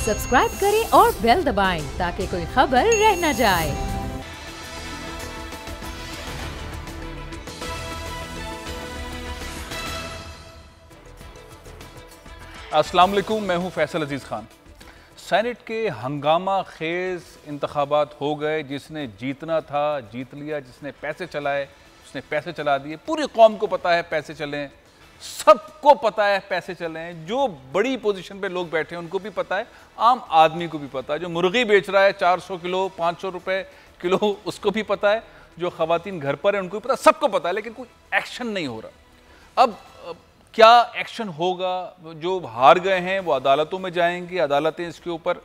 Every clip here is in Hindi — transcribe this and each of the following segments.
सब्सक्राइब करें और बेल दबाएं ताकि कोई खबर रह न जाए। अस्सलाम वालेकुम, मैं हूं फैसल अजीज़ खान। सेनेट के हंगामा खेज इंतखाबात हो गए। जिसने जीतना था जीत लिया, जिसने पैसे चलाए उसने पैसे चला दिए। पूरी कौम को पता है पैसे चलें, सबको पता है पैसे चलें। जो बड़ी पोजीशन पे लोग बैठे हैं उनको भी पता है, आम आदमी को भी पता है। जो मुर्गी बेच रहा है 400 किलो 500 रुपए किलो उसको भी पता है। जो खवातीन घर पर है उनको भी पता है, सबको पता है, लेकिन कोई एक्शन नहीं हो रहा। अब क्या एक्शन होगा? जो हार गए हैं वो अदालतों में जाएंगे, अदालतें इसके ऊपर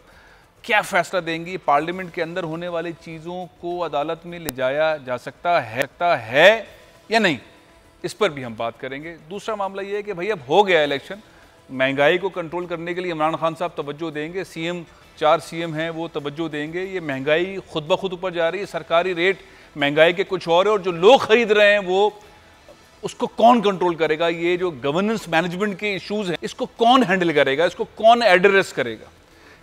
क्या फैसला देंगी? पार्लियामेंट के अंदर होने वाली चीज़ों को अदालत में ले जाया जा सकता है या नहीं, इस पर भी हम बात करेंगे। दूसरा मामला ये है कि भाई अब हो गया इलेक्शन, महंगाई को कंट्रोल करने के लिए इमरान खान साहब तवज्जो देंगे, चार सीएम हैं वो तवज्जो देंगे। ये महंगाई खुद ब खुद ऊपर जा रही है, सरकारी रेट महंगाई के कुछ और है, और जो लोग खरीद रहे हैं वो उसको कौन कंट्रोल करेगा? ये जो गवर्नेंस मैनेजमेंट के इश्यूज हैं इसको कौन हैंडल करेगा, इसको कौन एड्रेस करेगा?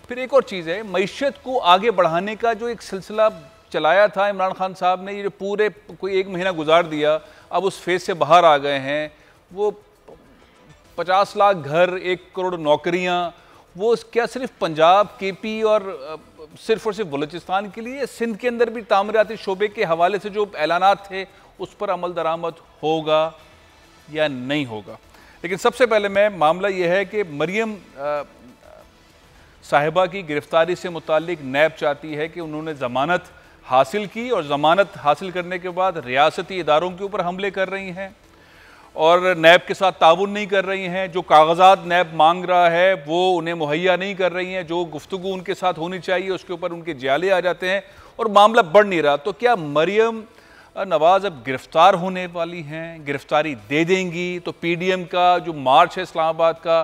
फिर एक और चीज़ है, मईशत को आगे बढ़ाने का जो एक सिलसिला चलाया था इमरान खान साहब ने, ये जो पूरे कोई 1 महीना गुजार दिया, अब उस फेज से बाहर आ गए हैं। वो 50 लाख घर, 1 करोड़ नौकरियां, वो क्या सिर्फ पंजाब केपी और सिर्फ बलूचिस्तान के लिए? सिंध के अंदर भी तामीराती शोबे के हवाले से जो ऐलानात थे उस पर अमल दरामद होगा या नहीं होगा? लेकिन सबसे पहले मैं मामला यह है कि मरियम साहिबा की गिरफ्तारी से मुतालिक नैब चाहती है कि उन्होंने ज़मानत हासिल की, और ज़मानत हासिल करने के बाद रियासती इदारों के ऊपर हमले कर रही हैं और नैब के साथ ताउन नहीं कर रही हैं। जो कागजात नैब मांग रहा है वो उन्हें मुहैया नहीं कर रही हैं। जो गुफ्तगू उनके साथ होनी चाहिए उसके ऊपर उनके जाले आ जाते हैं और मामला बढ़ नहीं रहा। तो क्या मरियम नवाज़ अब गिरफ्तार होने वाली हैं, गिरफ्तारी दे देंगी? तो पीडीएम का जो मार्च है इस्लामाबाद का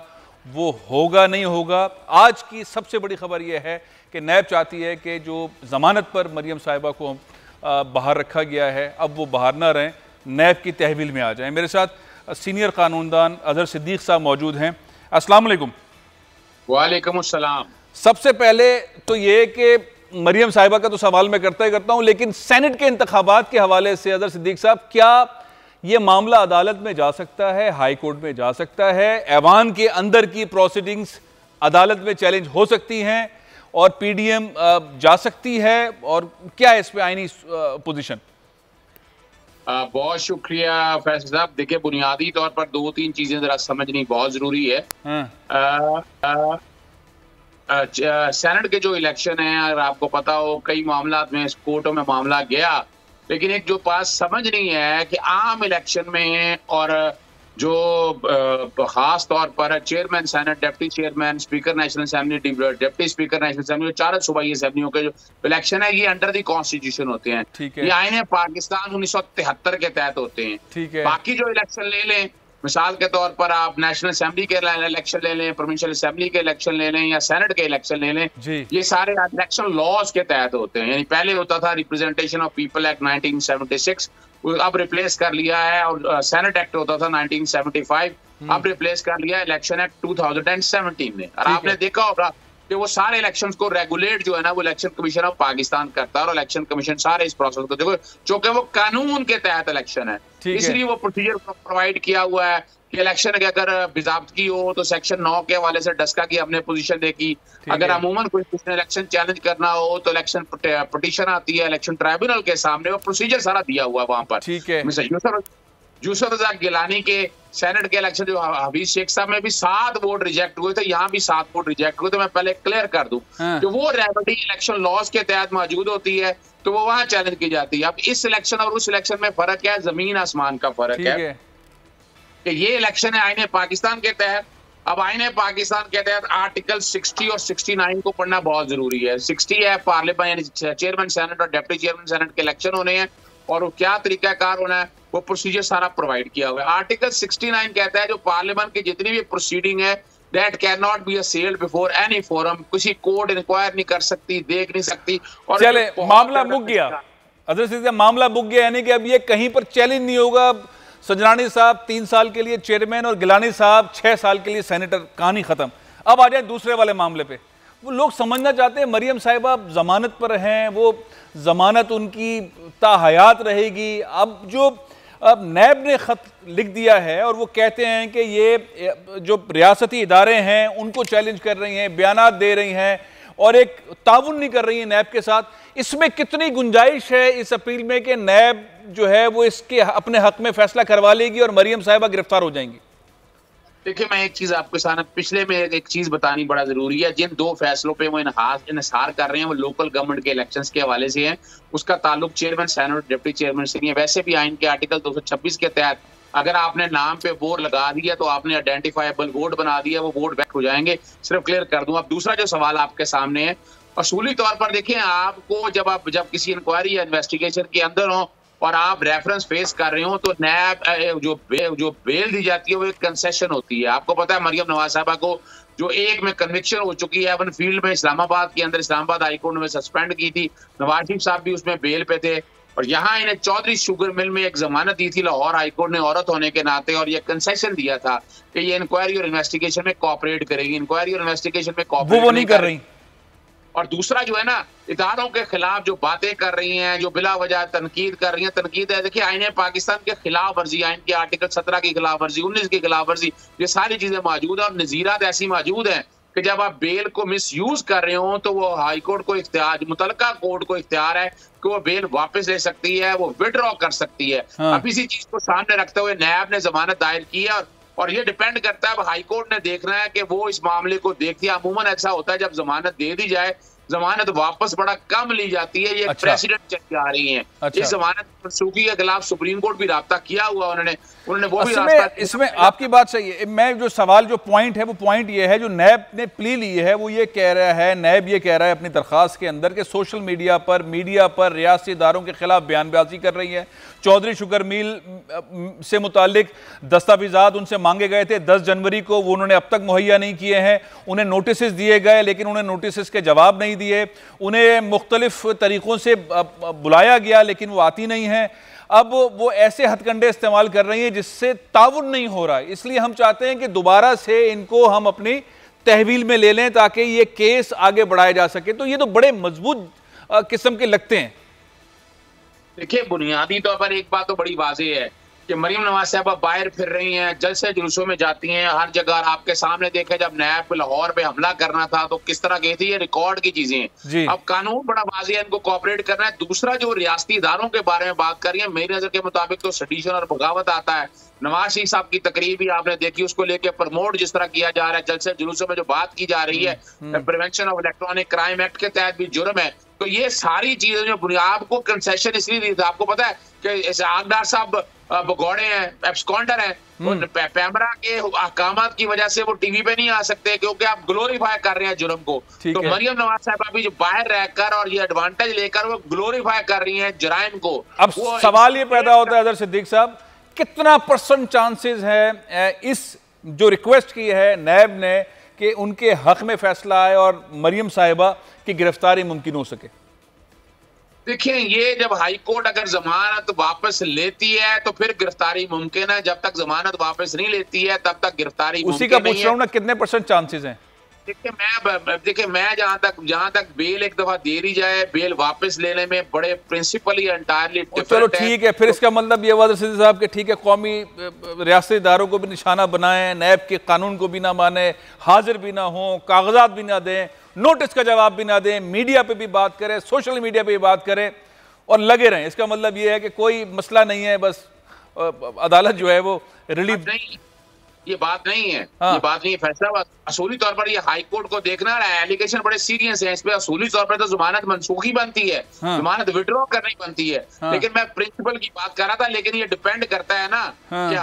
वो होगा नहीं होगा? आज की सबसे बड़ी खबर यह है कि नैब चाहती है कि जो ज़मानत पर मरियम साहिबा को बाहर रखा गया है अब वो बाहर ना रहें, नैब की तहवील में आ जाएं। मेरे साथ सीनियर कानूनदान अजहर सिद्दीक साहब मौजूद हैं। अस्सलाम वालेकुम। वालेकुम अस्सलाम। सबसे पहले तो ये कि मरियम साहिबा का तो सवाल मैं करता हूं, लेकिन सेनेट के इंतखाबात के हवाले से अजहर सिद्दीक साहब, क्या ये मामला अदालत में जा सकता है, हाई कोर्ट में जा सकता है, ऐवान के अंदर की प्रोसीडिंग्स अदालत में चैलेंज हो सकती हैं और पीडीएम जा सकती है, और क्या है इस पे आईनी पोजीशन? बहुत शुक्रिया फैसल साहब। देखिए, बुनियादी तौर पर 2-3 चीजें जरा समझनी बहुत जरूरी है। सेनेट के जो इलेक्शन है, अगर आपको पता हो, कई मामला में कोर्टों में मामला गया, लेकिन एक जो पास समझ नहीं है कि आम इलेक्शन में और जो खास तौर पर chairman senate, deputy chairman, speaker national assembly, deputy speaker national assembly, चारों सूबाई असेंबलियों के जो इलेक्शन है ये अंडर दी कॉन्स्टिट्यूशन होते हैं। ये आईने पाकिस्तान 1973 के तहत होते हैं। बाकी जो इलेक्शन ले लें, मिसाल के तौर पर आप नेशनल असेंबली के इलेक्शन ले लें, प्रोविंशियल असेंबली के इलेक्शन ले लें या सेनेट के इलेक्शन ले लें, ये सारे इलेक्शन लॉज के तहत होते हैं। यानी पहले होता था रिप्रेजेंटेशन ऑफ पीपल एक्ट 1976, अब रिप्लेस कर लिया है, और सेनेट एक्ट होता था 1975, अब रिप्लेस कर लिया इलेक्शन एक्ट 2017 ने। और आपने देखा होगा कि वो सारे इलेक्शंस को रेगुलेट जो है ना वो इलेक्शन कमीशन ऑफ पाकिस्तान करता है, और इलेक्शन कमीशन सारे इस प्रोसेस को देखो, चूंकि वो कानून के तहत इलेक्शन है, इसलिए वो प्रोसीजर प्रोवाइड किया हुआ है कि इलेक्शन के अगर बिजाब्तगी हो तो सेक्शन 9 के हवाले से डस्का की अपने पोजीशन देखी। अगर अमूमन कोई इलेक्शन चैलेंज करना हो तो इलेक्शन पिटीशन आती है इलेक्शन ट्राइब्यूनल के सामने, वो प्रोसीजर सारा दिया हुआ है वहां पर। यूसुफ रज़ाक गिलानी के सेनेट के इलेक्शन जो हफीज शेख साहब में भी 7 वोट रिजेक्ट हुए थे, यहाँ भी 7 वोट रिजेक्ट हुए थे। मैं पहले क्लियर कर दूं कि वो रेमेडी इलेक्शन लॉज के तहत मौजूद होती है तो वो वहां चैलेंज की जाती है। अब इस इलेक्शन और उस इलेक्शन में फर्क है, जमीन आसमान का फर्क है कि ये इलेक्शन है आईने पाकिस्तान के तहत। अब आईने पाकिस्तान के तहत आर्टिकल 60 और 69 को पढ़ना बहुत जरूरी है। 60 है पार्लियामेंट यानी चेयरमैन सेनेट और डिप्टी चेयरमैन सेनेट के इलेक्शन होने हैं और वो क्या तरीकाकार होना है वो प्रोसीजर सारा प्रोवाइड किया हुआ है। आर्टिकल 69 कहता है जो पार्लियामेंट की जितनी भी प्रोसीडिंग है that can not be असेल्ड before any forum, किसी कोर्ट इंक्वायर नहीं कर सकती, देख नहीं सकती। और चले मामला मुक गया, अदर मामला मुक गया, यानी कि अब ये कहीं पर चैलेंज नहीं होगा। सजनानी साहब 3 साल के लिए चेयरमैन और गिलानी साहब 6 साल के लिए सेनेटर, कहानी खत्म। अब आ जाए दूसरे वाले मामले पे। वो लोग समझना चाहते हैं मरियम साहिबा जमानत पर हैं, वो जमानत उनकी ताहयात रहेगी। अब नैब ने ख़त लिख दिया है और वो कहते हैं कि ये जो रियासती इदारे हैं उनको चैलेंज कर रही हैं, बयानात दे रही हैं और एक ताउन नहीं कर रही है नैब के साथ। इसमें कितनी गुंजाइश है इस अपील में कि नैब जो है वो इसके अपने हक में फैसला करवा लेगी और मरियम साहिबा गिरफ्तार हो जाएंगी? देखिए, मैं एक चीज आपके साथ पिछले में एक चीज बतानी बड़ा जरूरी है। जिन दो फैसलों पे वो इन्हिसार कर रहे हैं वो लोकल गवर्नमेंट के इलेक्शंस के हवाले से है। उसका ताल्लुक चेयरमैन सेनेट डिप्टी चेयरमैन से नहीं है। वैसे भी आइन के आर्टिकल 226 के तहत अगर आपने नाम पे बोर लगा दिया तो आपने आइडेंटिफाइबल वोट बना दिया, वो वोट बैक हो जाएंगे। सिर्फ क्लियर कर दूं। अब दूसरा जो सवाल आपके सामने है, असूली तौर पर देखिए, आपको जब किसी इंक्वायरी या इन्वेस्टिगेशन के अंदर हो और आप रेफरेंस फेस कर रहे हो तो नैब जो बेल दी जाती है वो एक कंसेशन होती है। आपको पता है मरियम नवाज साहबा को जो एक में कन्विक्शन हो चुकी है एवन फील्ड में इस्लामाबाद के अंदर, इस्लामाबाद हाईकोर्ट ने सस्पेंड की थी। नवाज शरीफ साहब भी उसमें बेल पे थे और यहाँ इन्हें चौधरी शुगर मिल में एक जमानत दी थी लाहौर हाईकोर्ट ने औरत होने के नाते, और ये कंसेशन दिया था कि ये इंक्वायरी और इन्वेस्टिगेशन में कोऑपरेट करेगी। इंक्वायरी और इन्वेस्टिगेशन में कोऑपरेट वो नहीं कर रही। और दूसरा जो है ना, इदारों के खिलाफ जो बातें कर रही हैं, जो बिला वजह तनकीद कर रही हैं, तनकीद है। देखिए, आईन पाकिस्तान के खिलाफ वर्जी, आइन के आर्टिकल 17 की खिलाफ वर्जी, 19 की खिलाफ वर्जी, ये सारी चीजें मौजूद है और नजीरात ऐसी मौजूद हैं कि जब आप बेल को मिस यूज कर रहे हो तो वो हाई कोर्ट को इख्तियार, मुतलका कोर्ट को इख्तियार है कि वो बेल वापस ले सकती है, वो विड्रॉ कर सकती है। अब इसी चीज को सामने रखते हुए नैब ने जमानत दायर की है और ये डिपेंड करता है, हाई कोर्ट ने देखना है कि वो इस मामले को देखती है। अमूमन ऐसा होता है जब जमानत दे दी जाए, जमानत वापस बड़ा कम ली जाती है। ये प्रेसिडेंट चली आ रही है। इस जमानत मनसूखी के खिलाफ सुप्रीम कोर्ट भी राब्ता किया हुआ उन्होंने वो भी रास्ता। इसमें आपकी बात सही है। मैं जो सवाल जो पॉइंट है वो पॉइंट ये है, जो नैब ने प्ली ली है वो ये कह रहा है, नैब ये कह रहा है अपनी दरखास्त के अंदर कि सोशल मीडिया पर रियासती इदारों के खिलाफ बयानबाजी कर रही है। चौधरी शुगर मिल से मुतालिक दस्तावेजात उनसे मांगे गए थे 10 जनवरी को, वो उन्होंने अब तक मुहैया नहीं किए हैं। उन्हें नोटिस दिए गए लेकिन उन्हें नोटिस के जवाब नहीं दिए। उन्हें मुख्तलिफ तरीक़ों से बुलाया गया लेकिन वो आती नहीं है। अब वो ऐसे हथकंडे इस्तेमाल कर रही हैं जिससे ताउन नहीं हो रहा है। इसलिए हम चाहते हैं कि दोबारा से इनको हम अपनी तहवील में ले लें ताकि ये केस आगे बढ़ाया जा सके। तो ये तो बड़े मजबूत किस्म के लगते हैं। देखिए, बुनियादी तौर पर एक बात तो बड़ी वाज़ेह है कि मरियम नवाज साहबा बाहर फिर रही हैं, जलसे जुलूसों में जाती हैं हर जगह। आपके सामने देखे जब नैब लाहौर पे हमला करना था तो किस तरह गई थी, ये रिकॉर्ड की चीजें। अब कानून बड़ा वाज़ेह है, इनको कोऑपरेट करना है। दूसरा जो रियासती इदारों के बारे में बात कर रही है, मेरी नजर के मुताबिक तो सडिशन और बगावत आता है। नवाज शरीफ साहब की तकरीब भी आपने देखी, उसको लेके प्रमोट जिस तरह किया जा रहा है, जलसे जुलूसों में जो बात की जा रही है, prevention of electronic crime act के तहत भी जुर्म है। तो ये सारी चीजें जो बुनियाद को कंसेशन इसलिए दी थी, आपको पता है कि आगदार साहब भगौड़े हैं, एब्सकॉन्डर हैं, पैमरा के अहकामात की वजह से वो टीवी पे नहीं आ सकते क्योंकि आप ग्लोरीफाई कर रहे हैं जुर्म को। तो मरियम नवाज साहब अभी जो बाहर रहकर और ये एडवांटेज लेकर वो ग्लोरीफाई कर रही हैं जराइम को। अब सवाल ये पैदा होता है अदर सिद्दीक साहब, कितना % चांसेस है इस जो रिक्वेस्ट की है नैब ने कि उनके हक में फैसला आए और मरियम साहिबा की गिरफ्तारी मुमकिन हो सके? देखिए, ये जब हाई कोर्ट अगर जमानत वापस लेती है तो फिर गिरफ्तारी मुमकिन है। जब तक जमानत वापस नहीं लेती है तब तक गिरफ्तारी उसी का पूछ रहा हूं ना, कितने % चांसेस हैं? देखिए मैं जहां तक बेल एक दफा दे दी जाए, बेल वापस लेने में बड़े प्रिंसिपली एंटायरली चलो ठीक है। फिर इसका मतलब ये वादा सिद्दीक साहब के ठीक है, कौमी रियासती इदारों को भी निशाना बनाएं, नैब के कानून को भी ना माने, हाजिर भी ना हो, कागजात भी ना दें, नोटिस का जवाब भी ना दें, मीडिया पे भी बात करें, सोशल मीडिया पे भी बात करें और लगे रहें। इसका मतलब ये है कि कोई मसला नहीं है, बस अदालत जो है वो रिलीफ नहीं, ये बात नहीं है। ये बात नहीं है। फैसला असूली तौर पर ये हाई कोर्ट को देखना है। एलिगेशन बड़े सीरियस है इस पे। असूली तौर पर तो जमानत मनसूखी बनती है, जमानत विड्रॉ करनी बनती है। लेकिन मैं प्रिंसिपल की बात कर रहा था। लेकिन ये डिपेंड करता है ना कि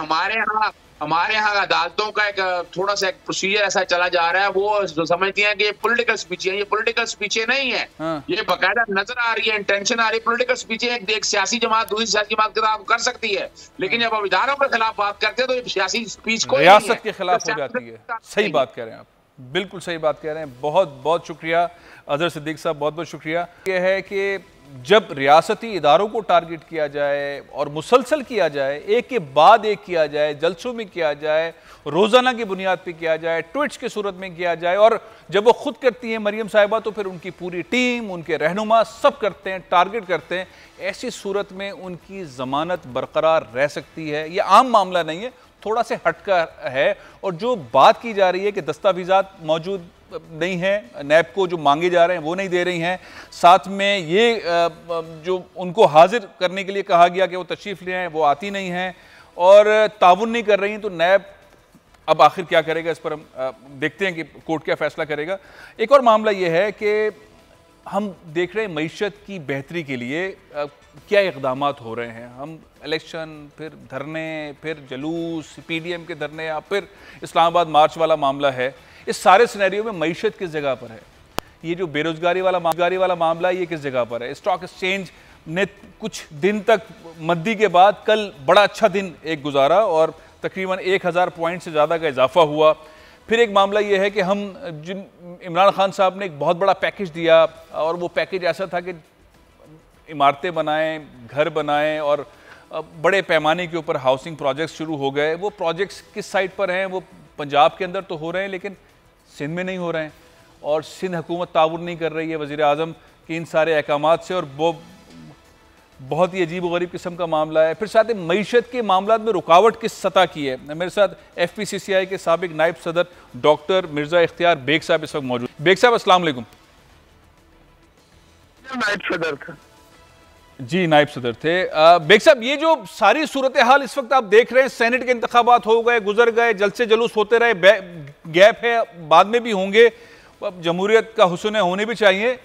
हमारे यहाँ अदालतों का एक थोड़ा सा एक प्रोसीजर ऐसा चला जा रहा है, वो जो समझती हैं कि ये पॉलिटिकल स्पीच है। ये पॉलिटिकल स्पीच नहीं है, ये बाकायदा नजर आ रही है, इंटेंशन आ रही है। पॉलिटिकल स्पीच एक सियासी जमात दूसरी सियासी जमात के खिलाफ कर सकती है, लेकिन जब आप इदारों के खिलाफ बात करते हैं तो ये सियासी स्पीच को रियासत के खिलाफ हो जाती है। सही बात कह रहे हैं आप, बिल्कुल सही बात कह रहे हैं। बहुत बहुत शुक्रिया अजहर सिद्दीक साहब, बहुत बहुत शुक्रिया। यह है कि जब रियासती इदारों को टारगेट किया जाए और मुसलसल किया जाए, एक के बाद एक किया जाए, जलसों में किया जाए, रोज़ाना की बुनियाद पे किया जाए, ट्वीट्स की सूरत में किया जाए, और जब वो खुद करती हैं मरियम साहिबा तो फिर उनकी पूरी टीम, उनके रहनुमा सब करते हैं, टारगेट करते हैं, ऐसी सूरत में उनकी ज़मानत बरकरार रह सकती है। ये आम मामला नहीं है, थोड़ा से हटका है। और जो बात की जा रही है कि दस्तावेज़ात मौजूद नहीं है, नैब को जो मांगे जा रहे हैं वो नहीं दे रही हैं, साथ में ये जो उनको हाजिर करने के लिए कहा गया कि वो तशरीफ़ ले आएँ, वो आती नहीं हैं और ताउन नहीं कर रही हैं, तो नैब अब आखिर क्या करेगा, इस पर हम देखते हैं कि कोर्ट क्या फैसला करेगा। एक और मामला ये है कि हम देख रहे हैं मईशत की बेहतरी के लिए क्या इक़दामात हो रहे हैं। हम इलेक्शन, फिर धरने, फिर जुलूस, PDM के धरने, या फिर इस्लामाबाद मार्च वाला मामला है, इस सारे सिनेरियो में मईशत किस जगह पर है? ये जो बेरोजगारी वाला मामला है, ये किस जगह पर है? स्टॉक एक्सचेंज ने कुछ दिन तक मद्दी के बाद कल बड़ा अच्छा दिन एक गुजारा और तकरीबन 1000 पॉइंट से ज़्यादा का इजाफा हुआ। फिर एक मामला ये है कि हम जिन इमरान खान साहब ने एक बहुत बड़ा पैकेज दिया और वो पैकेज ऐसा था कि इमारतें बनाएं, घर बनाएं और बड़े पैमाने के ऊपर हाउसिंग प्रोजेक्ट्स शुरू हो गए। वो प्रोजेक्ट्स किस साइड पर हैं? वो पंजाब के अंदर तो हो रहे हैं लेकिन सिंध में नहीं हो रहे हैं, और सिंध हुकूमत ताउन नहीं कर रही है वज़ीर आज़म के इन सारे अहकामात से, और वो बहुत ही अजीब गरीब किस्म का मामला है। फिर साथ ही मईशत के मामला में रुकावट किस सतह की है? मेरे साथ FPCCI के साबिक नायब सदर डॉक्टर मिर्ज़ा इख्तियार बेग साहब इस वक्त मौजूद। बेग साहब अस्सलाम वालेकुम। नायब सदर था जी, नायब सदर थे। बेग साहब, ये जो सारी सूरत हाल इस वक्त आप देख रहे हैं, सेनेट के इंतखाबात हो गए, गुजर गए, जलसे जुलूस होते रहे, गैप है, बाद में भी होंगे, जमहूरियत का हुस्न होने भी चाहिए,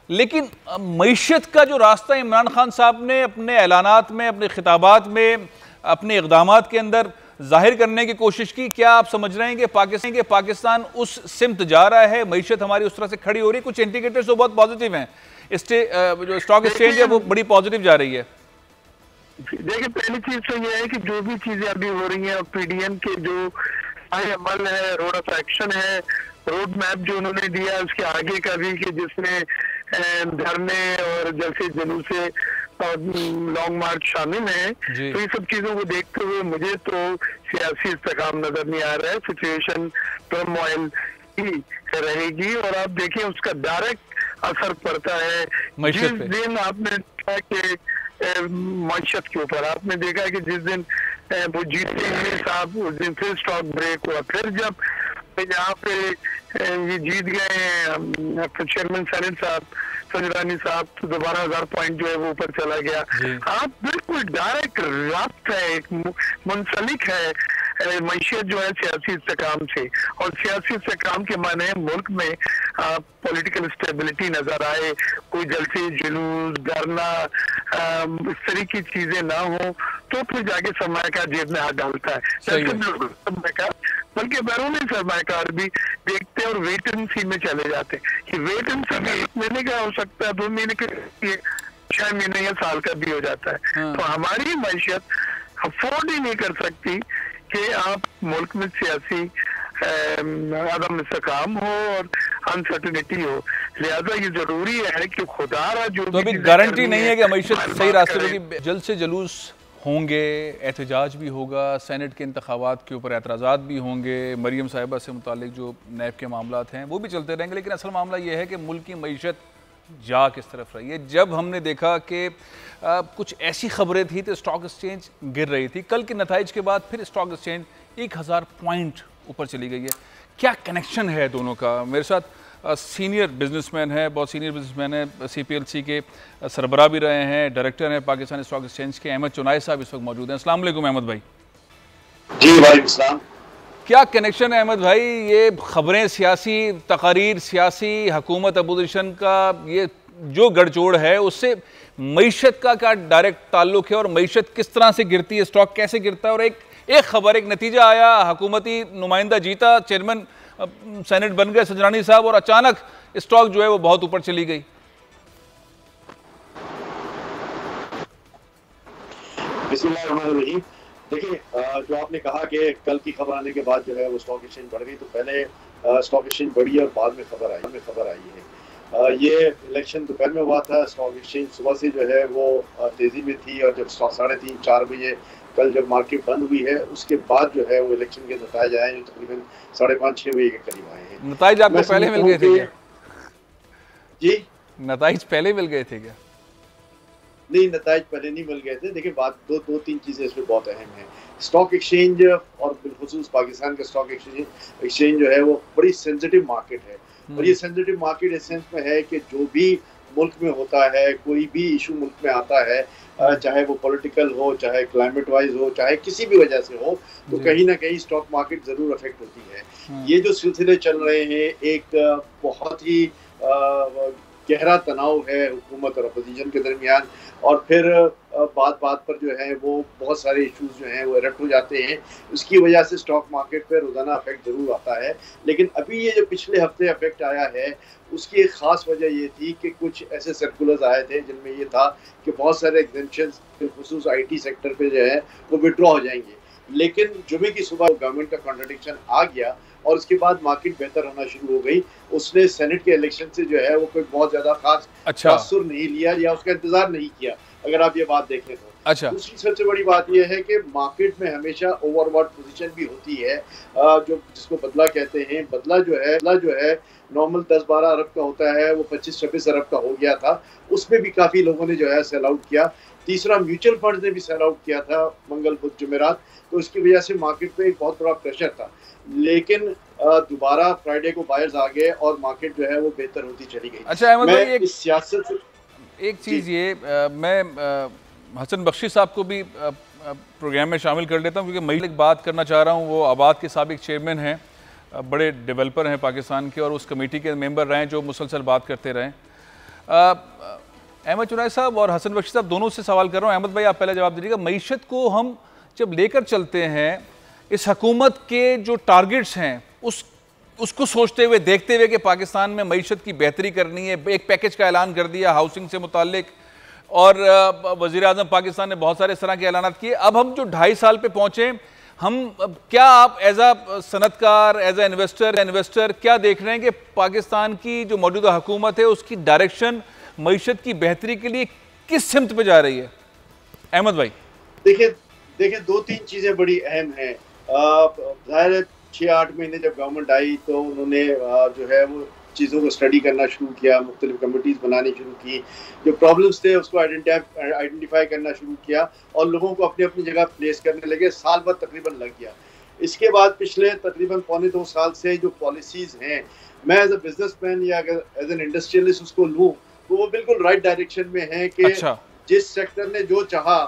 लेकिन मईशत का जो रास्ता इमरान खान साहब ने अपने ऐलानात में, अपने खिताबात में, अपने इक़दामात के अंदर जाहिर करने की कोशिश की, क्या आप समझ रहे हैं कि पाकिस्तान उस सिमत जा रहा है, मईशत हमारी उस तरह से खड़ी हो रही है? कुछ इंडिकेटर्स तो बहुत पॉजिटिव हैं, जो स्टॉक एक्सचेंज है वो बड़ी पॉजिटिव जा रही है। देखिए, पहली चीज तो यह है कि जो भी चीजें अभी हो रही हैं, PDM के जो अमल है, रोड ऑफ एक्शन है, रोड मैप जो उन्होंने दिया, उसके आगे का भी कि जिसमें धरने और जलसे जुलूस से लॉन्ग मार्च शामिल है, तो ये सब चीजों को देखते हुए मुझे तो सियासी इस्तेकाम नजर नहीं आ रहा है। सिचुएशन टर्मोइल ही रहेगी और आप देखिए उसका डायरेक्ट असर पड़ता है जिस दिन आपने मईशत के ऊपर। आपने देखा कि जिस दिन वो जीते हैं साहब, उस दिन फिर स्टॉक ब्रेक हुआ। फिर जब यहाँ पे ये जीत गए चेयरमैन सेनेट साहब संजरानी साहब, तो दोबारा 1000 पॉइंट जो है वो ऊपर चला गया। आप बिल्कुल डायरेक्ट राब्ता है, एक मुंसलिक है मईशत जो है सियासी इस्तेकाम से, और सियासी इस्तेकाम के माने मुल्क में पॉलिटिकल स्टेबिलिटी नजर आए, कोई जलसे जुलूस, धरना, इस तरह की चीजें ना हो, तो फिर जाके सरमायाकार जेब में हाथ डालता है। बल्कि बैरूनी सरमायाकार भी देखते हैं और वेट एंड सी में चले जाते हैं कि वेट एंड सी में 1 महीने का हो सकता है, 2 महीने के, 6 महीने या साल का भी हो जाता है। तो हमारी मईशत अफोर्ड ही नहीं कर सकती कि आप मुल्क में सियासी अदम इस्तेकाम हो और अनसर्टेनिटी हो। लिहाजा ये जरूरी है कि खुदारा जो तो अभी गारंटी नहीं है कि मईशत सही रास्ते होगी। जल्द से जुलूस होंगे, एहतजाज भी होगा, सेनेट के इंतखाबात के ऊपर एतराज़ात भी होंगे, मरियम साहिबा से मुतालिक जो नैब के मामलात हैं वो भी चलते रहेंगे, लेकिन असल मामला ये है कि मुल्क की मईशत जा किस तरफ रही है। जब हमने देखा कि कुछ ऐसी खबरें थी तो स्टॉक एक्सचेंज गिर रही थी, कल के नताइज के बाद फिर स्टॉक एक्सचेंज 1000 पॉइंट ऊपर चली गई है। क्या कनेक्शन है दोनों का? मेरे साथ सीनियर बिजनेसमैन है, बहुत सीनियर बिजनेसमैन है, CPLC के सरबराह भी रहे हैं, डायरेक्टर हैं पाकिस्तान स्टॉक एक्सचेंज के, अहमद चुनाई साहब इस वक्त मौजूद हैं। अस्सलाम वालेकुम अहमद भाई। जी वालेकुम सलाम। क्या कनेक्शन है अहमद भाई? ये खबरें सियासी, तकारीर सियासी, हुकूमत अपोजिशन का ये जो गठजोड़ है उससे मईशत का क्या डायरेक्ट ताल्लुक है, और मईशत किस तरह से गिरती है, स्टॉक कैसे गिरता है? और एक खबर, एक नतीजा आया, हुकूमती नुमाइंदा जीता, चेयरमैन सेनेट बन गए संजरानी साहब, और अचानक स्टॉक जो है वो बहुत ऊपर चली गई। बिस्मिल्लाहिर्रहमानिर्रहीम। देखिए, जो आपने कहा कि कल की खबर आने के बाद जो है वो स्टॉक एक्सचेंज बढ़ गई, तो पहले स्टॉक एक्सचेंज बढ़ी और बाद में खबर आई है। ये इलेक्शन दोपहर में हुआ था, स्टॉक एक्सचेंज सुबह से जो है वो तेजी में थी, और जब 3:30-4 बजे कल जब मार्केट बंद हुई है उसके बाद जो है वो इलेक्शन के नतीजे आए जो तकरीबन 5:30-6 बजे के करीब आए हैं। नतीजे आपको पहले मिल गए थे क्या? जी, नतीजे पहले मिल गए थे क्या? नहीं, नतीजे पहले नहीं मिल गए थे। देखिए, बात दो तीन चीजें इसमें बहुत अहम है। स्टॉक एक्सचेंज और बिलखुसूस पाकिस्तान का स्टॉक एक्सचेंज जो है वो बड़ी सेंसिटिव मार्केट है, और ये सेंसिटिव मार्केट इस सेंस में है कि जो भी मुल्क में होता है, कोई भी इशू मुल्क में आता है, चाहे वो पॉलिटिकल हो, चाहे क्लाइमेट वाइज हो, चाहे किसी भी वजह से हो, तो कहीं ना कहीं स्टॉक मार्केट जरूर अफेक्ट होती है। ये जो सिलसिले चल रहे हैं, एक बहुत ही गहरा तनाव है हुकूमत और अपोजिशन के दरमियान, और फिर बात पर जो है वो बहुत सारे इश्यूज जो हैं वो इरप्ट हो जाते हैं। उसकी वजह से स्टॉक मार्केट पे रोज़ाना अफेक्ट ज़रूर आता है। लेकिन अभी ये जो पिछले हफ्ते अफेक्ट आया है उसकी एक ख़ास वजह ये थी कि कुछ ऐसे सर्कुलर्स आए थे जिनमें ये था कि बहुत सारे एग्जेम्पशंस बिलखुसूस IT सेक्टर पे जो है वो विड्रॉ हो जाएंगे। लेकिन जुमे की सुबह गवर्नमेंट का कॉन्ट्रडिक्शन आ गया और उसके बाद मार्केट बेहतर होना शुरू हो गई। उसने सेनेट के इलेक्शन से जो है वो कोई बहुत ज्यादा खास तासुर नहीं लिया या उसका इंतजार नहीं किया, अगर आप ये बात देखें तो। अच्छा, दूसरी सबसे बड़ी बात यह है कि मार्केट में हमेशा ओवरबॉट पोजीशन भी होती है, जो जिसको बदला कहते हैं। बदला जो है नॉर्मल 10-12 अरब का होता है, वो 25-26 अरब का हो गया था। उसमें भी काफी लोगों ने जो है सेल आउट किया। तीसरा, म्यूचुअल फंड ने भी सेल आउट किया था मंगल बुध जुमेरात, तो इसकी वजह से मार्केट पे एक बहुत बड़ा प्रेशर था। लेकिन दोबारा फ्राइडे को बायर्स आ गए और मार्केट जो है वो बेहतर होती चली गई। अच्छा अहमद भाई, इस सियासत से एक चीज़ ये मैं हसन बख्शी साहब को भी प्रोग्राम में शामिल कर लेता हूँ, क्योंकि मैं एक बात करना चाह रहा हूँ। वो आबाद के साबिक चेयरमैन हैं, बड़े डेवलपर हैं पाकिस्तान के, और उस कमेटी के मेंबर रहे जो मुसलसल बात करते रहे। अहमद चुनाई साहब और हसन बख्शी साहब दोनों से सवाल कर रहा हूँ। अहमद भाई, आप पहले जवाब दीजिएगा। मईशत को हम जब लेकर चलते हैं, इस हुकूमत के जो टारगेट्स हैं उसको सोचते हुए, देखते हुए कि पाकिस्तान में मईशत की बेहतरी करनी है, एक पैकेज का ऐलान कर दिया हाउसिंग से मुताल्लिक, और वज़ीर आज़म पाकिस्तान ने बहुत सारे इस तरह के ऐलान किए। अब हम जो 2.5 साल पे पहुँचे, हम क्या आप एज अ सनतकार, एज ए इन्वेस्टर क्या देख रहे हैं कि पाकिस्तान की जो मौजूदा हुकूमत है उसकी डायरेक्शन मईशत की बेहतरी के लिए किस सिमत पे जा रही है? अहमद भाई, देखिए 2-3 चीज़ें बड़ी अहम हैं। ज़ाहिर है 6-8 महीने जब गवर्नमेंट आई तो उन्होंने जो है वो चीज़ों को स्टडी करना शुरू किया, मुख्तलिफ कमिटीज़ बनानी शुरू की, जो प्रॉब्लम्स थे उसको आइडेंटिफाई करना शुरू किया और लोगों को अपनी अपनी जगह प्लेस करने लगे। साल भर तकरीबन लग गया। इसके बाद पिछले तकरीबन 1.25 साल से जो पॉलिसीज़ हैं, मैं एज ए बिजनेसमैन या एज एन इंडस्ट्रियलिस्ट उसको लूँ तो वो बिल्कुल राइट डायरेक्शन में है कि जिस सेक्टर ने जो चाहा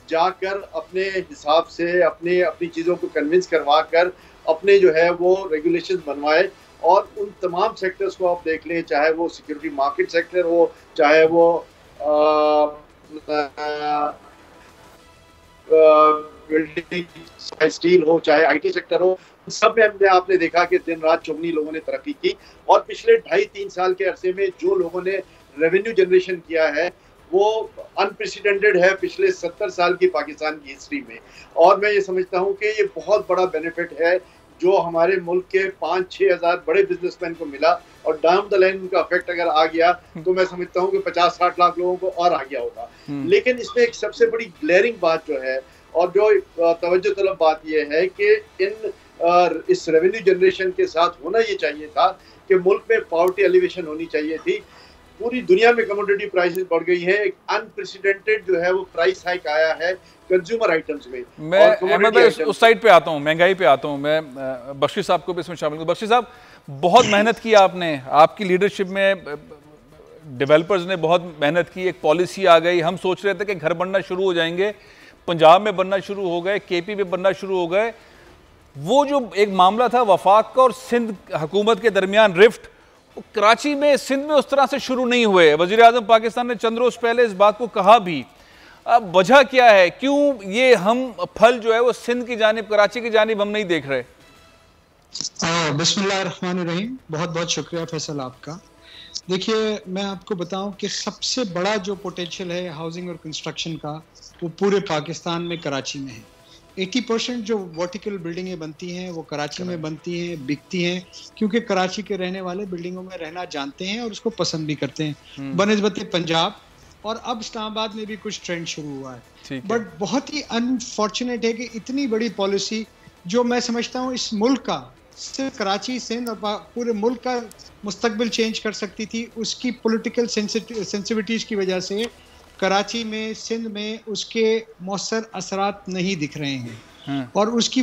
जाकर अपने हिसाब से अपनी चीज़ों को कन्विंस करवा कर अपने जो है वो रेगुलेशन बनवाए। और उन तमाम सेक्टर्स को आप देख लें, चाहे वो सिक्योरिटी मार्केट सेक्टर हो, चाहे वो स्टील हो, चाहे IT सेक्टर हो, सब में आपने देखा कि दिन रात चौगनी लोगों ने तरक्की की। और पिछले 2.5-3 साल के अरसे में जो लोगों ने रेवेन्यू जनरेशन किया है वो अनप्रेसिडेंटेड है पिछले 70 साल की पाकिस्तान की हिस्ट्री में। और मैं ये समझता हूँ कि ये बहुत बड़ा बेनिफिट है जो हमारे मुल्क के 5-6 हज़ार बड़े बिजनेसमैन को मिला, और डाउन द लाइन उनका इफेक्ट अगर आ गया तो मैं समझता हूँ कि 50-60 लाख लोगों को और आ गया होगा। लेकिन इसमें एक सबसे बड़ी ग्लेयरिंग बात जो है और जो तवज्जो तलब बात यह है कि इस रेवेन्यू जनरेशन के साथ होना ये चाहिए था कि मुल्क में पॉवर्टी एलिवेशन होनी चाहिए थी। पूरी दुनिया में कमोडिटी प्राइसेस बढ़ गई है, एक अनप्रेसिडेंटेड जो है वो प्राइस हाइक आया है कंज्यूमर आइटम्स में। मैं उस साइड पे आता हूँ, महंगाई पे आता हूँ। मैं बख्शी साहब को भी इसमें शामिल करूँ। बख्शी साहब, बहुत मेहनत की आपने, आपकी लीडरशिप में डेवलपर्स ने बहुत मेहनत की, एक पॉलिसी आ गई। हम सोच रहे थे कि घर बनना शुरू हो जाएंगे, पंजाब में बनना शुरू हो गए, KP में बनना शुरू हो गए। वो जो एक मामला था वफाक का और सिंध हुकूमत के दरमियान रिफ्ट, कराची में, सिंध में उस तरह से शुरू नहीं हुए। वज़ीर आज़म पाकिस्तान ने चंद रोज़ पहले इस बात को कहा भी। अब वजह क्या है, क्यों ये हम फल जो है वो सिंध की जानिब, कराची की जानिब हम नहीं देख रहे? बिस्मिल्लाहिर्रहमानिर्रहीम, बहुत बहुत शुक्रिया फैसल आपका। देखिए, मैं आपको बताऊं कि सबसे बड़ा जो पोटेंशियल है हाउसिंग और कंस्ट्रक्शन का वो पूरे पाकिस्तान में कराची में है। 80% जो वर्टिकल बिल्डिंगें बनती हैं वो कराची में बनती हैं, बिकती हैं, क्योंकि कराची के रहने वाले बिल्डिंगों में रहना जानते हैं और उसको पसंद भी करते हैं बनिस्बत पंजाब, और अब इस्लामाबाद में भी कुछ ट्रेंड शुरू हुआ है। बट बहुत ही अनफॉर्चुनेट है कि इतनी बड़ी पॉलिसी जो मैं समझता हूँ इस मुल्क का, सिर्फ कराची, सिंध और पूरे मुल्क का मुस्तकबिल चेंज कर सकती थी, उसकी पॉलिटिकल सेंसिटिविटीज़ की वजह से कराची में, सिंध में उसके मौसर असरात नहीं दिख रहे हैं। और उसकी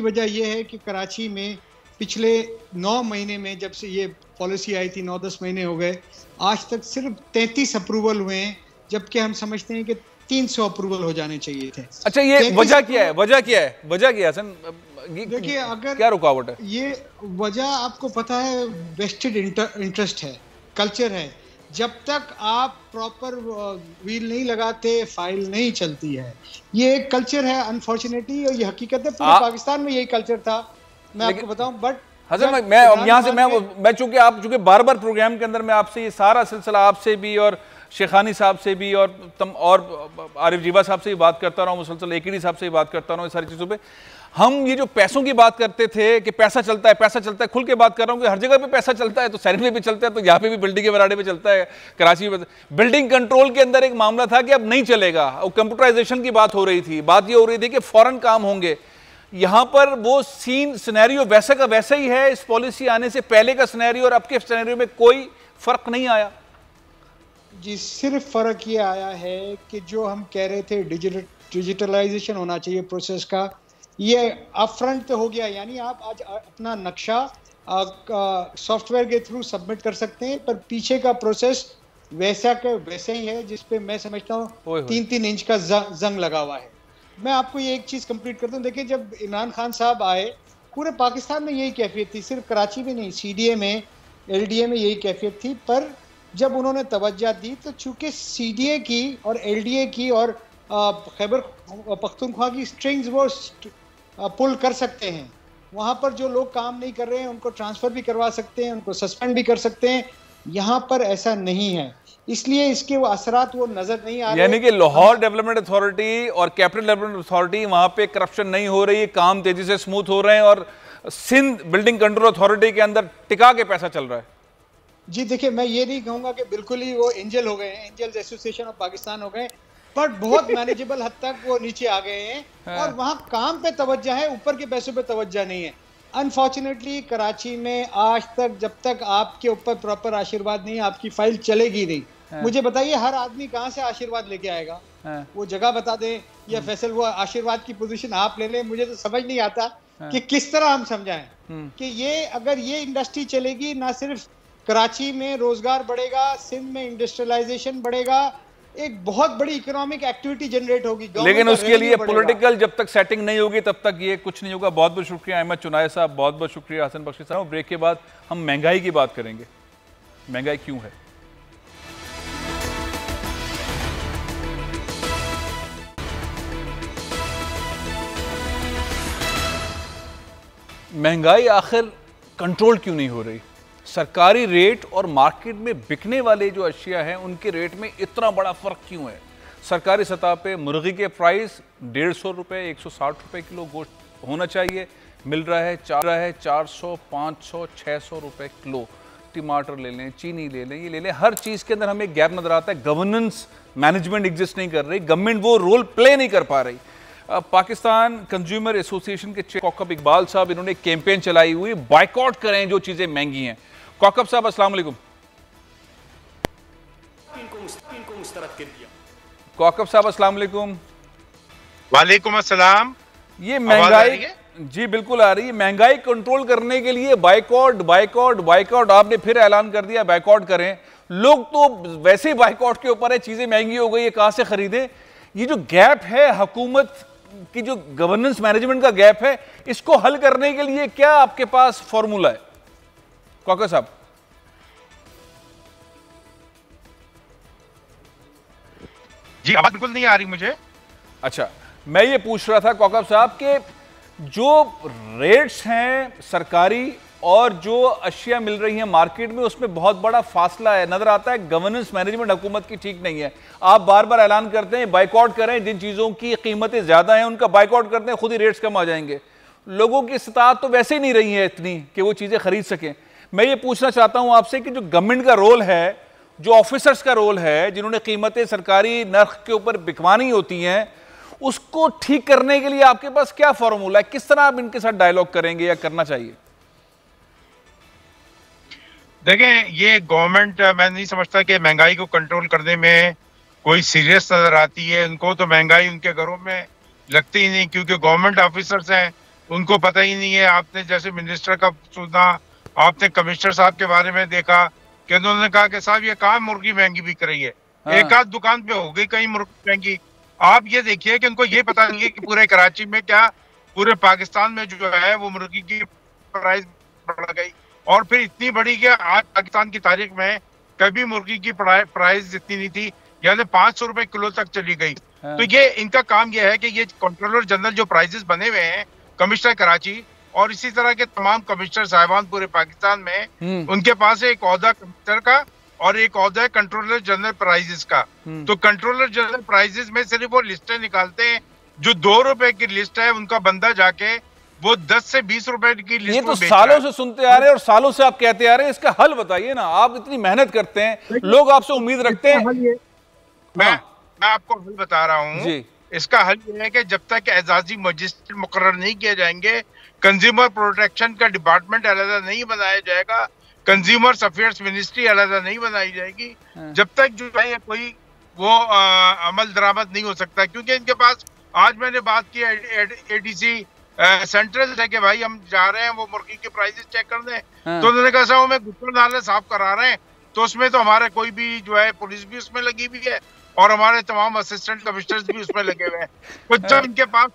वजह यह है कि कराची में पिछले 9 महीने में, जब से ये पॉलिसी आई थी 9-10 महीने हो गए, आज तक सिर्फ 33 अप्रूवल हुए हैं, जबकि हम समझते हैं कि 300 अप्रूवल हो जाने चाहिए थे। अच्छा, ये वजह क्या है? वजह क्या है हसन? देखिए, अगर क्या रुकावट है? ये वजह आपको पता है, वेस्टेड इंटरेस्ट है, कल्चर है। जब तक आप प्रॉपर व्हील नहीं लगाते, फाइल नहीं चलती है। ये एक कल्चर है अनफॉर्चुनेटली, और ये हकीकत है। पूरे पाकिस्तान में यही कल्चर था, मैं आपको बताऊं। बट हसन, मैं यहाँ से मैं चूंकि बार-बार प्रोग्राम के अंदर मैं आपसे ये सारा सिलसिला, आपसे भी और शेखानी साहब से भी और आरिफ जीवा साहब से भी बात करता रहा हूँ, मुसलसल एकेडी साहब से भी बात करता रहा हूँ, सारी चीज़ों पे। हम ये जो पैसों की बात करते थे कि पैसा चलता है, खुल के बात कर रहा हूँ कि हर जगह पे पैसा चलता है, तो सैनिक में भी चलता है, तो यहाँ पे भी बिल्डिंग के बराडे पे चलता है, कराची में। बिल्डिंग कंट्रोल के अंदर एक मामला था कि अब नहीं चलेगा, और कंप्यूटराइजेशन की बात हो रही थी, बात ये हो रही थी कि फौरन काम होंगे। यहाँ पर वो सिनेरियो वैसा का वैसा ही है, इस पॉलिसी आने से पहले का सिनेरियो और अब के सिनेरियो में कोई फर्क नहीं आया। जी, सिर्फ फर्क ये आया है कि जो हम कह रहे थे डिजिटलाइजेशन होना चाहिए प्रोसेस का, ये अपफ्रंट तो हो गया। यानी आप आज अपना नक्शा सॉफ्टवेयर के थ्रू सबमिट कर सकते हैं, पर पीछे का प्रोसेस वैसा का वैसे ही है, जिसपे मैं समझता हूँ 3-3 इंच का जंग लगा हुआ है। मैं आपको ये एक चीज़ कंप्लीट करता हूँ। देखिए, जब इमरान खान साहब आए, पूरे पाकिस्तान में यही कैफियत थी, सिर्फ कराची में नहीं, CDA में, LDA में यही कैफियत थी। पर जब उन्होंने तवज्जो दी, तो चूंकि CDA की और LDA की और खैबर पख्तूनख्वा की स्ट्रिंग्स वो पुल कर सकते हैं, वहाँ पर जो लोग काम नहीं कर रहे हैं उनको ट्रांसफ़र भी करवा सकते हैं, उनको सस्पेंड भी कर सकते हैं। यहाँ पर ऐसा नहीं है, इसलिए इसके वो असरात वो नजर नहीं आ रहे। यानी कि लाहौर डेवलपमेंट अथॉरिटी और कैपिटल डेवलपमेंट अथॉरिटी, वहाँ पे करप्शन नहीं हो रही है, काम तेजी से स्मूथ हो रहे हैं, और सिंध बिल्डिंग कंट्रोल अथॉरिटी के अंदर टिका के पैसा चल रहा है। जी देखिए, मैं ये नहीं कहूँगा कि बिल्कुल ही वो एंजल हो गए हैं, एंजल्स एसोसिएशन ऑफ पाकिस्तान हो गए, बट बहुत मैनेजेबल हद तक वो नीचे आ गए हैं। और वहाँ काम पे तवज्जो है, ऊपर के पैसों पे तवज्जो नहीं है। अनफॉर्चुनेटली कराची में आज तक, जब तक आपके ऊपर प्रॉपर आशीर्वाद नहीं, आपकी फाइल चलेगी नहीं। मुझे बताइए, हर आदमी कहाँ से आशीर्वाद लेके आएगा? वो जगह बता दें, या फैसल वो आशीर्वाद की पोजीशन आप ले लें। मुझे तो समझ नहीं आता कि किस तरह हम समझाएं कि ये, अगर ये इंडस्ट्री चलेगी, ना सिर्फ कराची में रोजगार बढ़ेगा, सिंध में इंडस्ट्रियलाइजेशन बढ़ेगा, एक बहुत बड़ी इकोनॉमिक एक्टिविटी जनरेट होगी। लेकिन उसके लिए पॉलिटिकल जब तक सेटिंग नहीं होगी तब तक ये कुछ नहीं होगा। बहुत बहुत शुक्रिया अहमद चुनाय साहब, बहुत बहुत शुक्रिया हसन बख्शी साहब। ब्रेक के बाद हम महंगाई की बात करेंगे, महंगाई क्यों है। महंगाई आखिर कंट्रोल क्यों नहीं हो रही? सरकारी रेट और मार्केट में बिकने वाले जो अशिया हैं उनके रेट में इतना बड़ा फ़र्क क्यों है? सरकारी सतह पे मुर्गी के प्राइस 150 रुपये, 160 रुपये किलो गोश्त होना चाहिए, मिल रहा है 400, 500, 600 रुपये किलो। टमाटर ले लें, चीनी ले लें, ये ले लें, हर चीज़ के अंदर हमें एक गैप नज़र आता है। गवर्नेंस मैनेजमेंट एग्जिस्ट नहीं कर रही, गवर्नमेंट वो रोल प्ले नहीं कर पा रही। पाकिस्तान कंज्यूमर एसोसिएशन के चेयरमैन कौकब इकबाल साहब, इन्होंने एक कैंपेन चलाई हुई, बाइकआउट करें जो चीज़ें महंगी हैं। कौकब साहब अस्सलाम वालेकुम। कौकब साहब अस्सलाम वालेकुम। वालेकुम अस्सलाम। ये महंगाई, जी बिल्कुल आ रही है। महंगाई कंट्रोल करने के लिए बाइकआउट बाइकआउट बाइकआउट, आपने फिर ऐलान कर दिया बाइकआउट करें। लोग तो वैसे ही बाइकआउट के ऊपर है, चीज़ें महंगी हो गई है, कहाँ से खरीदें। ये जो गैप है, हुकूमत की जो गवर्नेंस मैनेजमेंट का गैप है, इसको हल करने के लिए क्या आपके पास फॉर्मूला है कौकब साहब? जी आवाज बिल्कुल नहीं आ रही मुझे। अच्छा, मैं ये पूछ रहा था कौकब साहब के जो रेट्स हैं सरकारी और जो अशिया मिल रही हैं मार्केट में उसमें बहुत बड़ा फासला है। नजर आता है गवर्नेंस मैनेजमेंट हुकूमत की ठीक नहीं है। आप बार बार ऐलान करते हैं बाइकआउट करें, जिन चीज़ों की कीमतें ज़्यादा हैं उनका बाइकआउट करते हैं, खुद ही रेट्स कम आ जाएंगे। लोगों की इस्तात तो वैसे ही नहीं रही है इतनी कि वो चीज़ें खरीद सकें। मैं ये पूछना चाहता हूँ आपसे कि जो गवर्नमेंट का रोल है, जो ऑफिसर्स का रोल है, जिन्होंने कीमतें सरकारी नर्ख के ऊपर बिकवानी होती हैं, उसको ठीक करने के लिए आपके पास क्या फॉर्मूला है? किस तरह आप इनके साथ डायलॉग करेंगे या करना चाहिए? देखें, ये गवर्नमेंट मैं नहीं समझता कि महंगाई को कंट्रोल करने में कोई सीरियस नजर आती है। उनको तो महंगाई उनके घरों में लगती ही नहीं, क्योंकि गवर्नमेंट ऑफिसर्स हैं, उनको पता ही नहीं है। आपने जैसे मिनिस्टर का सुना, आपने कमिश्नर साहब के बारे में देखा कि उन्होंने कहा कि साहब ये कहाँ मुर्गी महंगी बिक रही है। एक आध दुकान पे हो गई कहीं मुर्गी महंगी। आप ये देखिए कि उनको ये पता नहीं है कि पूरे कराची में क्या, पूरे पाकिस्तान में जो है वो मुर्गी की प्राइस बढ़ गई, और फिर इतनी बढ़ी कि आज पाकिस्तान की तारीख में कभी मुर्गी की प्राइस इतनी नहीं थी, यानी 500 रुपए किलो तक चली गई। तो ये इनका काम यह है कि ये कंट्रोलर जनरल जो प्राइसेस बने हुए हैं, कमिश्नर कराची और इसी तरह के तमाम कमिश्नर साहिबान पूरे पाकिस्तान में, उनके पास एक ओहदा कमिश्नर का और एक ओहदा है कंट्रोलर जनरल प्राइजेस का। तो कंट्रोलर जनरल प्राइजेस में सिर्फ वो लिस्टें निकालते हैं, जो 2 रुपए की लिस्ट है उनका बंदा जाके वो 10 से 20 रुपए की लिस्ट। ये तो सालों से सुनते आ रहे हैं और सालों से आप कहते आ रहे हैं, इसका हल बताइए ना। आप इतनी मेहनत करते हैं, लोग आपसे उम्मीद रखते हैं। मैं आपको हल बता रहा हूँ। इसका हल ये है कि जब तक एजाजी मजिस्ट्रेट मुकर्रर नहीं किए जाएंगे, कंज्यूमर प्रोटेक्शन का डिपार्टमेंट अलग नहीं बनाया जाएगा, कंज्यूमर अफेयर्स मिनिस्ट्री अलग नहीं बनाई जाएगी, जब तक जो है कोई वो अमल दरामद नहीं हो सकता। क्योंकि इनके पास, आज मैंने बात की एडीसी सेंट्रल है कि भाई हम जा रहे हैं वो मुर्गी के प्राइसेस चेक कर दें, तो उन्होंने कहा साहब हमें गुस्सा नाले साफ करा रहे हैं, तो उसमें तो हमारे कोई भी जो है पुलिस भी उसमें लगी हुई है और हमारे तमाम असिस्टेंट कमिश्नर्स भी उसमें लगे हुए हैं। तो जब इनके पास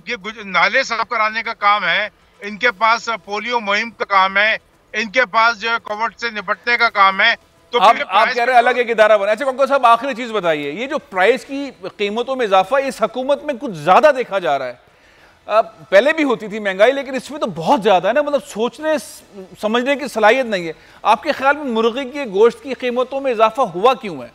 ये नाले साफ कराने का काम है, इनके पास पोलियो मुहिम का काम है, इनके पास जो है कोविड से निपटने का काम है, तो आप कह रहे हैं अलग एक इदारा बना। अच्छा काका साहब, आखिरी चीज बताइए, ये जो प्राइस की कीमतों में इजाफा इस हुकूमत में कुछ ज्यादा देखा जा रहा है। पहले भी होती थी महंगाई, लेकिन इसमें तो बहुत ज्यादा है ना, मतलब सोचने समझने की सलाहियत नहीं है। आपके ख्याल में मुर्गी के गोश्त की कीमतों में इजाफा हुआ क्यों है?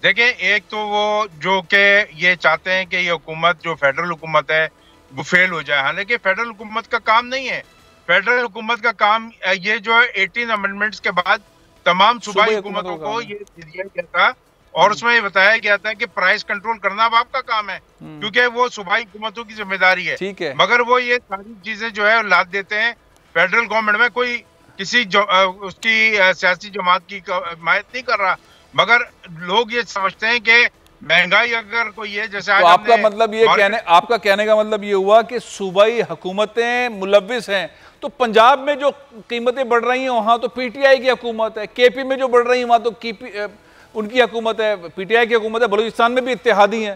देखिए, एक तो वो जो कि ये चाहते हैं कि ये हुकूमत जो फेडरल हुकूमत है वो फेल हो जाए, हालांकि फेडरल हुकूमत का काम नहीं है। फेडरल हुकूमत का काम ये जो है 18 अमेंडमेंट्स के बाद तमाम सूबाई हुकूमतों को ये दिया गया था और उसमें ये बताया गया था कि प्राइस कंट्रोल करना अब आपका काम है, क्योंकि वो सूबाई हुकूमतों की जिम्मेदारी है। ठीक है, मगर वो ये सारी चीजें जो है लाद देते हैं। फेडरल गवर्नमेंट में कोई किसी उसकी सियासी जमात की हिमायत नहीं कर रहा, मगर लोग ये समझते हैं कि महंगाई अगर कोई है, जैसे तो आपका मतलब ये आपका कहने का मतलब ये हुआ कि सूबाई हुकूमतें मुलव्विस हैं। तो पंजाब में जो कीमतें बढ़ रही हैं वहां तो पीटीआई की हुकूमत है, केपी में जो बढ़ रही है वहां तो उनकी हुकूमत है, पीटीआई की हुकूमत है, बलूचिस्तान में भी इत्तेहादी है।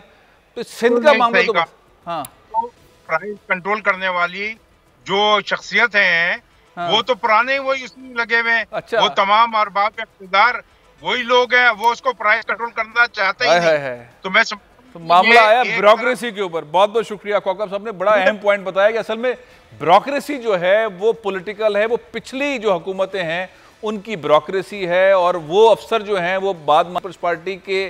तो सिंध का मामला तो हाँ, तो प्राइस कंट्रोल करने वाली जो शख्सियत हैं वो तो पुराने वही उसमें लगे हुए हैं। अच्छा, वो तमाम अरबाब इख्तियार वही लोग हैं, वो उसको प्राइस कंट्रोल करना चाहते ही नहीं। तो मैं तो मामला आया ब्यूरोक्रेसी के ऊपर। बहुत बहुत शुक्रिया कौकब साहब ने बड़ा अहम पॉइंट बताया कि असल में ब्यूरोक्रेसी जो है वो पॉलिटिकल है, वो पिछली जो हुकूमतें हैं उनकी ब्यूरोक्रेसी है, और वो अफसर जो हैं वो बाद पीपल्स पार्टी के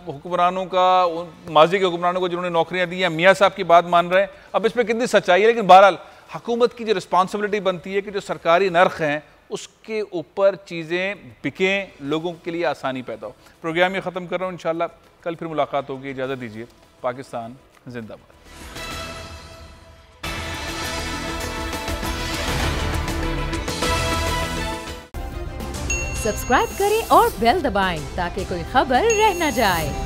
हुक्मरानों का, माजी के हुक्मरानों को जिन्होंने नौकरियां दी हैं, मियाँ साहब की बात मान रहे हैं। अब इसमें कितनी सच्चाई है, लेकिन बहरहाल हुकूमत की जो रिस्पॉन्सिबिलिटी बनती है कि जो सरकारी नर्ख हैं उसके ऊपर चीज़ें बिकें, लोगों के लिए आसानी पैदा हो। प्रोग्राम ये ख़त्म कर रहा हूँ, इंशाल्लाह कल फिर मुलाकात होगी। इजाज़त दीजिए। पाकिस्तान जिंदाबाद। सब्सक्राइब करें और बेल दबाएं ताकि कोई खबर रह न जाए।